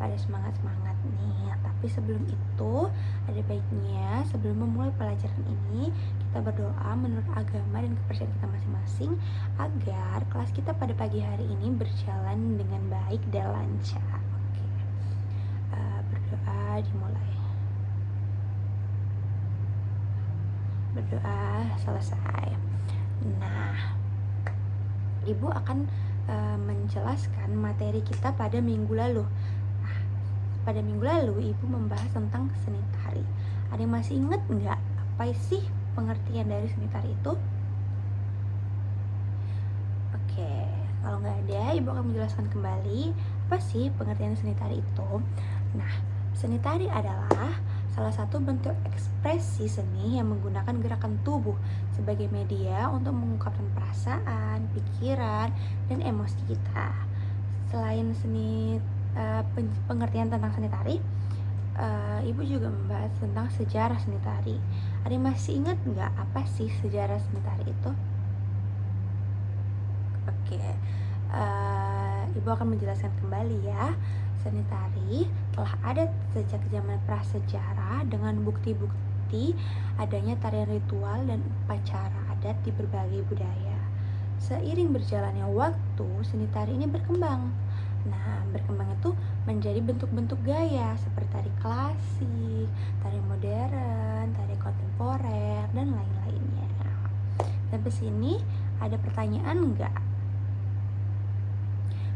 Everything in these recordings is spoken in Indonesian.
pada semangat-semangat nih. Tapi sebelum itu, ada baiknya sebelum memulai pelajaran ini, kita berdoa menurut agama dan kepercayaan kita masing-masing agar kelas kita pada pagi hari ini berjalan dengan baik dan lancar. Oke, berdoa dimulai. Berdoa selesai. Nah, Ibu akan menjelaskan materi kita pada minggu lalu. Nah, pada minggu lalu Ibu membahas tentang seni tari. Ada yang masih ingat nggak apa sih pengertian dari seni tari itu? Oke, kalau nggak ada, Ibu akan menjelaskan kembali apa sih pengertian seni tari itu. Nah, seni tari adalah salah satu bentuk ekspresi seni yang menggunakan gerakan tubuh sebagai media untuk mengungkapkan perasaan, pikiran, dan emosi kita. Selain pengertian tentang seni tari, Ibu juga membahas tentang sejarah seni tari. Ada yang masih ingat nggak apa sih sejarah seni tari itu? Oke, Ibu akan menjelaskan kembali ya. Seni tari telah ada sejak zaman prasejarah dengan bukti-bukti adanya tarian ritual dan upacara adat di berbagai budaya. Seiring berjalannya waktu, seni tari ini berkembang. Nah, berkembang itu menjadi bentuk-bentuk gaya seperti tari klasik, tari modern, tari kontemporer, dan lain-lainnya. Sampai sini ada pertanyaan enggak?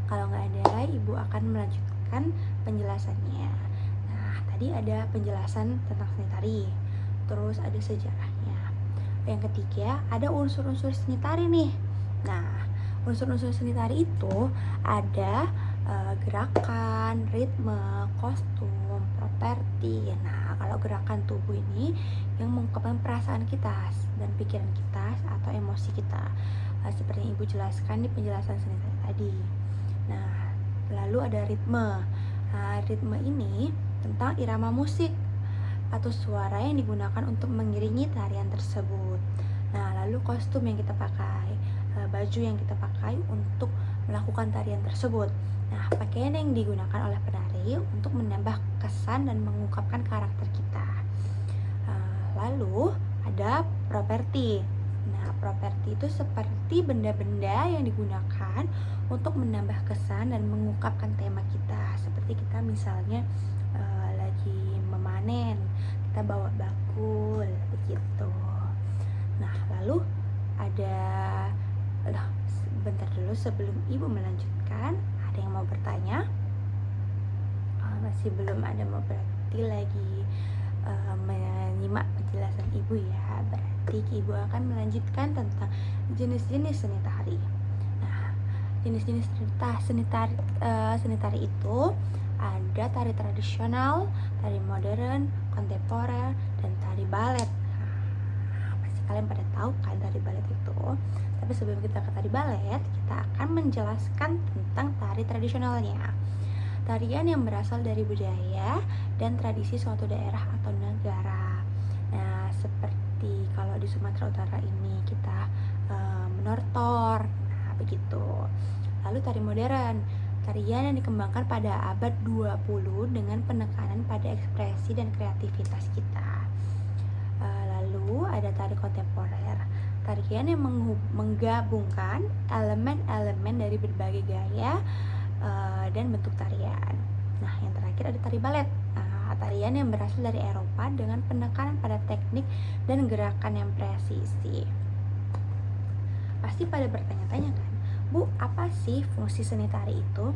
Kalau nggak ada, Ibu akan melanjutkan penjelasannya. Nah, tadi ada penjelasan tentang seni tari, terus ada sejarahnya. Yang ketiga, ada unsur-unsur seni tari nih. Nah, unsur-unsur seni tari itu ada gerakan, ritme, kostum, properti. Nah, kalau gerakan tubuh ini yang mengungkapkan perasaan kita dan pikiran kita atau emosi kita, seperti yang Ibu jelaskan di penjelasan seni tari tadi. Nah, lalu ada ritme. Nah, ritme ini tentang irama musik atau suara yang digunakan untuk mengiringi tarian tersebut. Nah, lalu kostum yang kita pakai, baju yang kita pakai untuk melakukan tarian tersebut. Nah, pakaian yang digunakan oleh penari untuk menambah kesan dan mengungkapkan karakter kita. Lalu ada properti. Nah, properti itu seperti benda-benda yang digunakan untuk menambah kesan dan mengungkapkan tema kita. Seperti kita misalnya lagi memanen, kita bawa bakul, begitu. Nah, lalu ada bentar dulu sebelum Ibu melanjutkan, ada yang mau bertanya? Masih belum ada, mau berarti lagi menyimak penjelasan Ibu ya. Berarti Ibu akan melanjutkan tentang jenis-jenis seni tari. Nah, jenis-jenis seni tari itu ada tari tradisional, tari modern, kontemporer, dan tari balet. Nah, pasti kalian pada tahu kan tari balet itu. Tapi sebelum kita ke tari balet, kita akan menjelaskan tentang tari tradisionalnya. Tarian yang berasal dari budaya dan tradisi suatu daerah atau negara. Nah, seperti kalau di Sumatera Utara ini kita menortor, nah begitu. Lalu tari modern, tarian yang dikembangkan pada abad 20 dengan penekanan pada ekspresi dan kreativitas kita. Lalu ada tari kontemporer, tarian yang menggabungkan elemen-elemen dari berbagai gaya dan bentuk tarian. Nah, yang terakhir ada tari balet. Nah, tarian yang berasal dari Eropa dengan penekanan pada teknik dan gerakan yang presisi. Pasti pada bertanya-tanya kan, Bu, apa sih fungsi seni tari itu?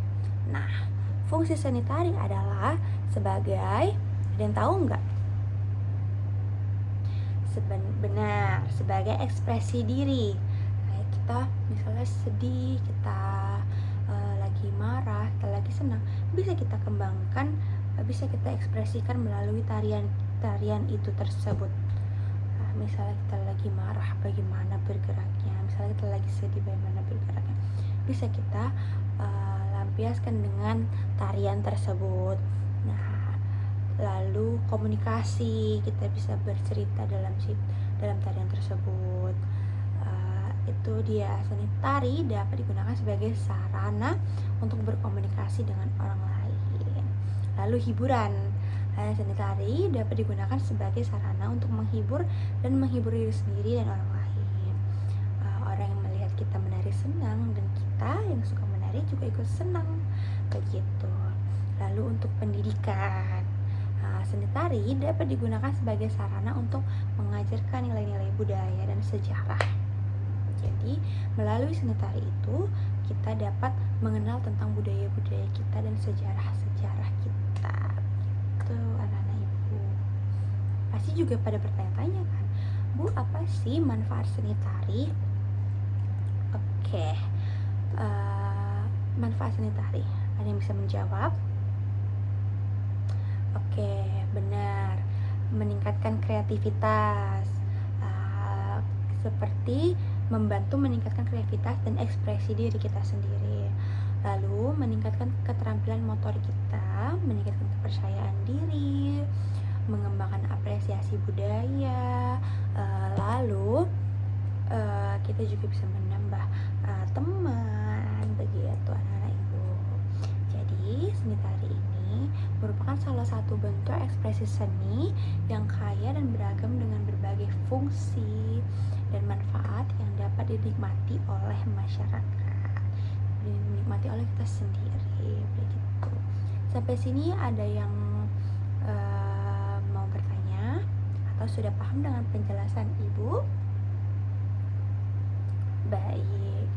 Nah, fungsi seni tari adalah sebagai, ada yang tahu nggak? Benar, sebagai ekspresi diri. Kayak kita misalnya sedih, kita lagi marah, kita lagi senang, bisa kita kembangkan, bisa kita ekspresikan melalui tarian itu tersebut. Nah, misalnya kita lagi marah, bagaimana bergeraknya. Misalnya kita lagi sedih, bagaimana bergeraknya. Bisa kita lampiaskan dengan tarian tersebut. Nah, lalu komunikasi, kita bisa bercerita dalam tarian tersebut. Itu dia, seni tari dapat digunakan sebagai sarana untuk berkomunikasi dengan orang lain. Lalu hiburan. Seni tari dapat digunakan sebagai sarana untuk menghibur diri sendiri dan orang lain. Orang yang melihat kita menari senang, dan kita yang suka menari juga ikut senang, begitu. Lalu untuk pendidikan, seni tari dapat digunakan sebagai sarana untuk mengajarkan nilai-nilai budaya dan sejarah. Jadi melalui seni tari itu kita dapat mengenal tentang budaya-budaya kita dan sejarah-sejarah kita. Itu anak-anak ibu. Pasti juga pada bertanya-tanya kan, Bu, apa sih manfaat seni tari? Oke, manfaat seni tari. Ada yang bisa menjawab? Oke, benar. Meningkatkan kreativitas, seperti membantu meningkatkan kreativitas dan ekspresi diri kita sendiri. Lalu meningkatkan keterampilan motor kita, meningkatkan kepercayaan diri, mengembangkan apresiasi budaya. Lalu kita juga bisa menambah teman, begitu anak-anak ibu. Jadi seni tari ini merupakan salah satu bentuk ekspresi seni yang kaya dan beragam dengan berbagai fungsi dan manfaat yang dapat dinikmati oleh masyarakat, dinikmati oleh kita sendiri, begitu. Sampai sini ada yang mau bertanya atau sudah paham dengan penjelasan ibu? Baik.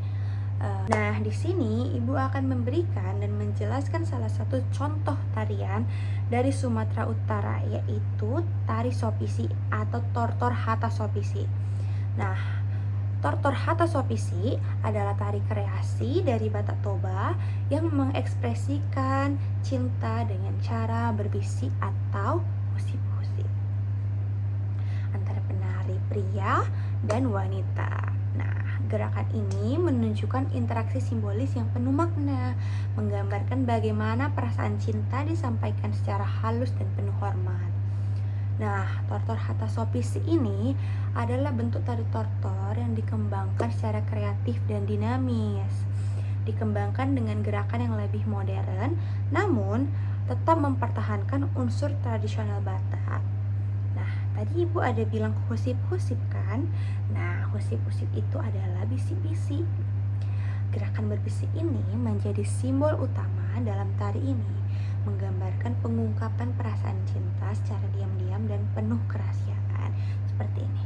Nah, di sini ibu akan memberikan dan menjelaskan salah satu contoh tarian dari Sumatera Utara, yaitu tari Sopisi atau Tortor Hata Sopisi. Nah, Tortor Hata Sopisi adalah tari kreasi dari Batak Toba yang mengekspresikan cinta dengan cara berbisik atau husip-husip antara penari pria dan wanita. Nah, gerakan ini menunjukkan interaksi simbolis yang penuh makna, menggambarkan bagaimana perasaan cinta disampaikan secara halus dan penuh hormat. Nah, Tortor Hata Sopisi ini adalah bentuk tari tortor yang dikembangkan secara kreatif dan dinamis. Dikembangkan dengan gerakan yang lebih modern, namun tetap mempertahankan unsur tradisional Batak. Nah, tadi ibu ada bilang husip-husip kan? Nah, husip-husip itu adalah bisik-bisik. Gerakan berbisik ini menjadi simbol utama dalam tari ini, menggambarkan pengungkapan perasaan cinta secara diam-diam dan penuh kerahasiaan, seperti ini,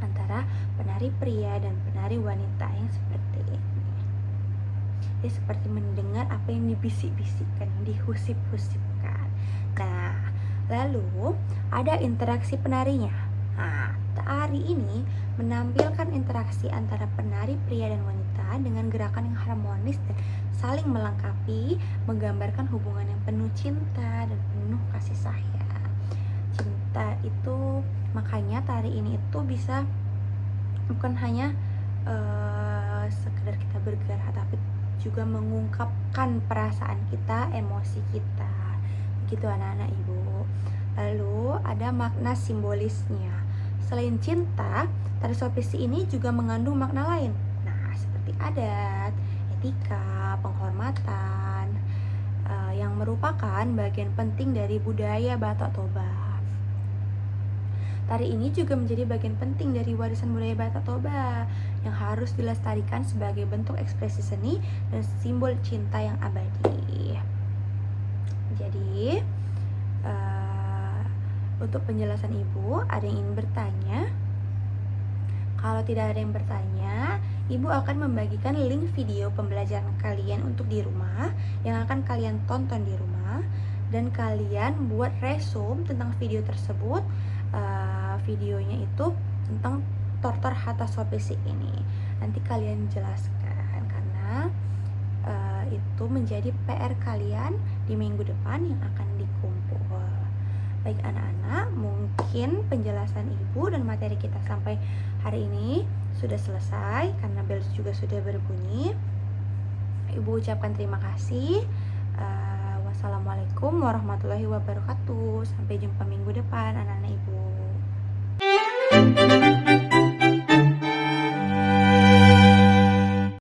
antara penari pria dan penari wanita yang seperti ini. Dia seperti mendengar apa yang dibisik-bisikkan, dihusip-husipkan. Nah, lalu ada interaksi penarinya. Nah, tari ini menampilkan interaksi antara penari pria dan wanita dengan gerakan yang harmonis dan saling melengkapi, menggambarkan hubungan yang penuh cinta dan penuh kasih sayang. Cinta itu, makanya tari ini itu bisa bukan hanya sekedar kita bergerak, tapi juga mengungkapkan perasaan kita, emosi kita, begitu anak-anak ibu. Lalu ada makna simbolisnya. Selain cinta, tari Sopisi ini juga mengandung makna lain. Nah, seperti adat, etika, penghormatan, yang merupakan bagian penting dari budaya Batak Toba. Tari ini juga menjadi bagian penting dari warisan budaya Batak Toba yang harus dilestarikan sebagai bentuk ekspresi seni dan simbol cinta yang abadi. Jadi, untuk penjelasan ibu, ada yang ingin bertanya? Kalau tidak ada yang bertanya, ibu akan membagikan link video pembelajaran kalian untuk di rumah yang akan kalian tonton di rumah, dan kalian buat resume tentang video tersebut. Videonya itu tentang Tortor Hata Sopisi ini. Nanti kalian jelaskan, karena itu menjadi PR kalian di minggu depan yang akan dikumpul. Baik anak-anak, mungkin penjelasan ibu dan materi kita sampai hari ini sudah selesai karena bel juga sudah berbunyi. Ibu ucapkan terima kasih. Wassalamualaikum warahmatullahi wabarakatuh. Sampai jumpa minggu depan anak-anak ibu.